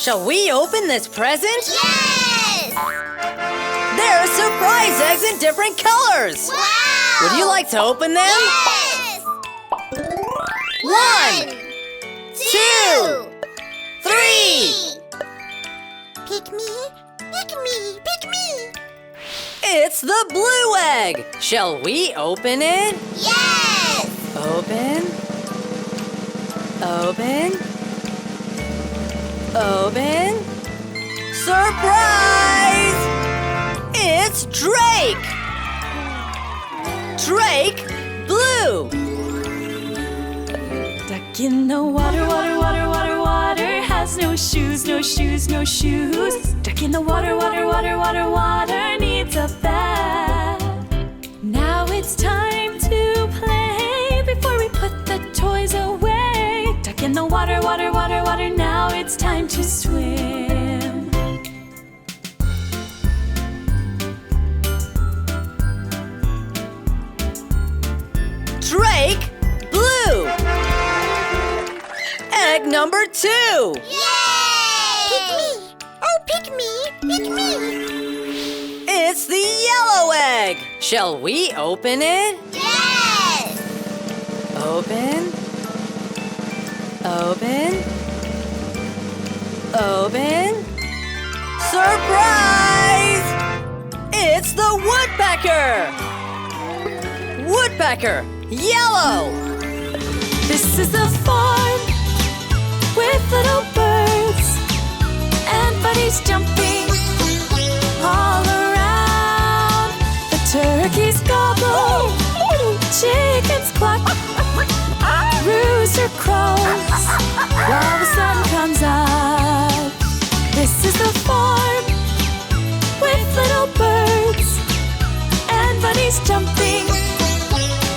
Shall we open this present? Yes! There are surprise eggs in different colors! Wow! Would you like to open them? Yes! 1, 2, 3! Pick me, pick me, pick me! It's the blue egg! Shall we open it? Yes! Open. Open. Open. Surprise! It's Drake! Drake Blue! Duck in the water, water, water, water, water. Has no shoes, no shoes, no shoes. Duck in the water, water, water, water, water. Needs a bath. Now it's time to play before we put the toys away. Duck in the water, water, water, water. Now it's time to swim. Drake Blue! Egg number 2! Yay! Pick me! Oh, pick me! Pick me! It's the yellow egg! Shall we open it? Yes! Open. Open. Open. Surprise! It's the woodpecker! Woodpecker, yellow! This is a farm with little birds and buddies jumping all around. The turkeys gobble, chickens cluck, rooster crows while the sun comes up. This is the farm with little birds and buddies jumping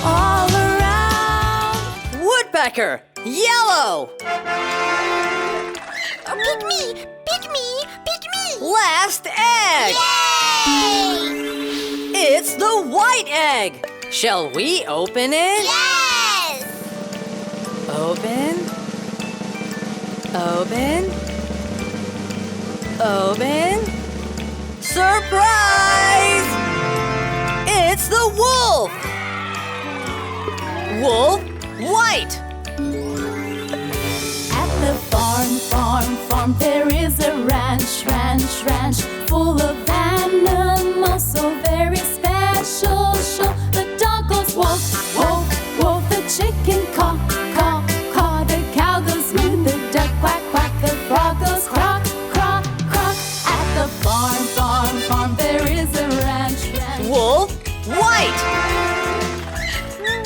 all around. Woodpecker, yellow! Oh, pick me! Pick me! Pick me! Last egg! Yay! It's the white egg! Shall we open it? Yes! Open. Open. Open. Surprise! It's the wolf! Wolf, white! At the farm, there is a ranch full of animals so very special. The dog goes wolf, wolf, wolf. The chicken caw, caw, caw. The cow goes moo, the duck quack, quack. The frog goes croak, croak, croak. At the farm, there is a ranch. Wolf, white!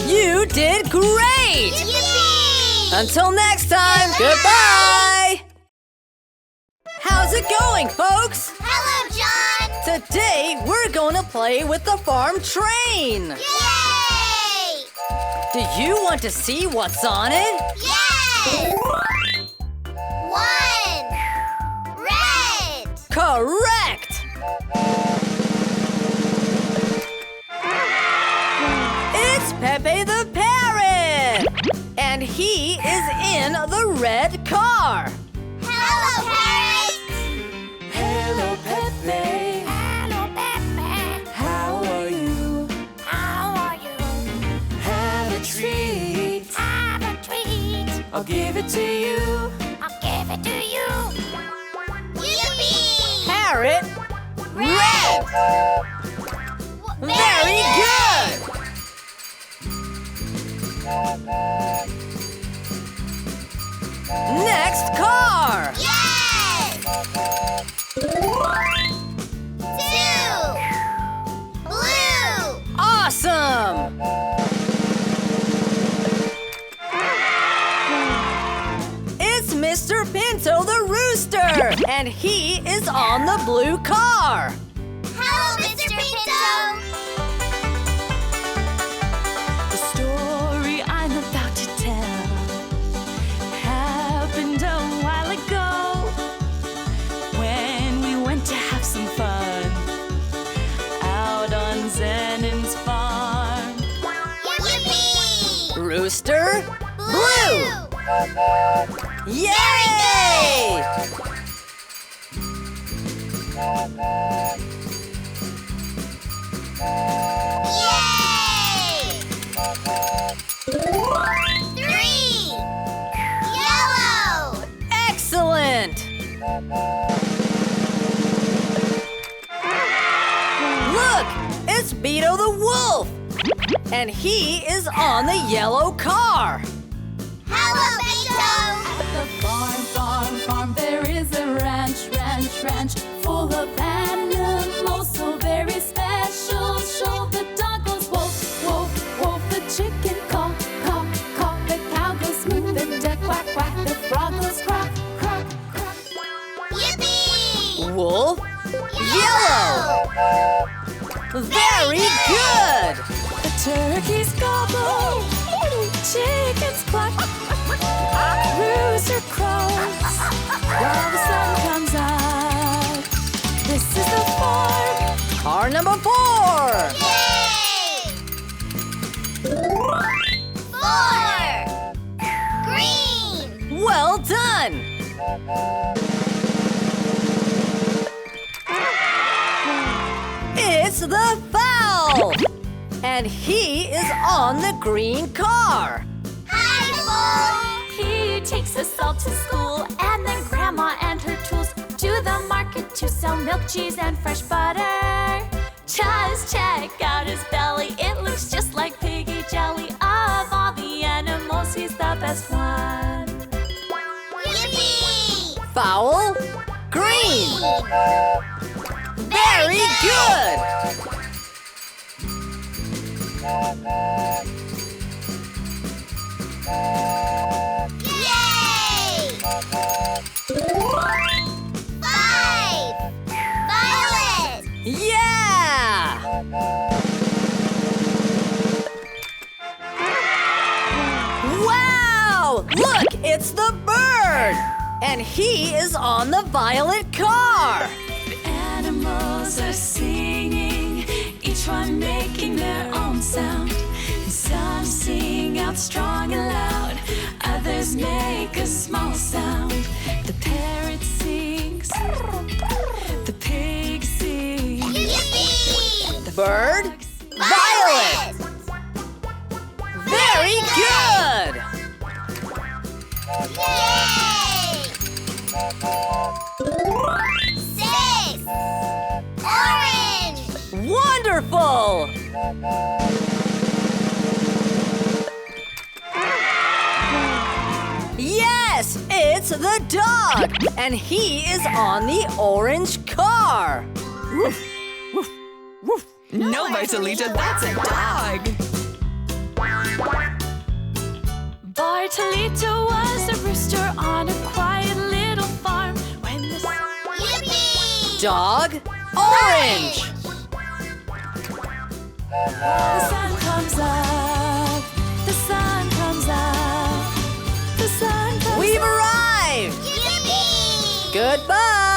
You did great! Yippee! Until next time, goodbye! How's it going, folks? Hello, John! Today, we're going to play with the farm train. Yay! Do you want to see what's on it? Yes! 1! Red! Correct! It's Pepe the parrot! And he is in the red car. Hello, parrot! Hello, Pepe. Hello, Pepe! How are you? How are you? Have a treat. Have a treat! I'll give it to you. I'll give it to you! Yippee! Parrot, red! Very good! Next car! Yes! 2! Blue! Awesome! It's Mr. Pinto the rooster, and he is on the blue car. Hello, Mr. Pinto! The story I'm about to tell happened a while ago when we went to have some fun out on Zenon's farm. Yippee! Rooster, blue! Yay! Look, it's Beto the wolf, and he is on the yellow car. Hello, Beto! At the farm, farm, farm, there is a ranch, ranch, ranch, full of animals, so very special. Show the dog goes wolf, wolf, wolf. The chicken caw, caw, caw. The cow goes moo, the duck quack, quack. The frog goes croak, croak, croak. Yippee! Wolf, yellow. Very good. The turkeys gobble, chickens cluck, rooster crows while the sun comes out. This is the farm. Car number 4. Yay! 4! Green! Well done. It's the fowl, and he is on the green car. Hi, Bull! He takes us all to school, and then Grandma and her tools to the market to sell milk, cheese, and fresh butter. Just check out his belly, it looks just like piggy jelly. Of all the animals, he's the best one. Yippee! Fowl, green. Very good. Yay! 5! Violet! Yeah. Wow! Look, it's the bird, and he is on the violet car. Animals are singing, each one making their own sound. Some sing out strong and loud, others make a small sound. The parrot sings, the pig sings, Yippee! the Bird, frog sings. violet. Very good. Yay! 6! Orange! Wonderful. Yes, it's the dog, and he is on the orange car. Woof, woof, woof. No, Bartolito, that's a dog. Bartolito was a rooster on a quiet little farm when the Yippee! Dog, orange. sun comes up, the sun comes up, the sun comes We've up. arrived. Yippee! Goodbye.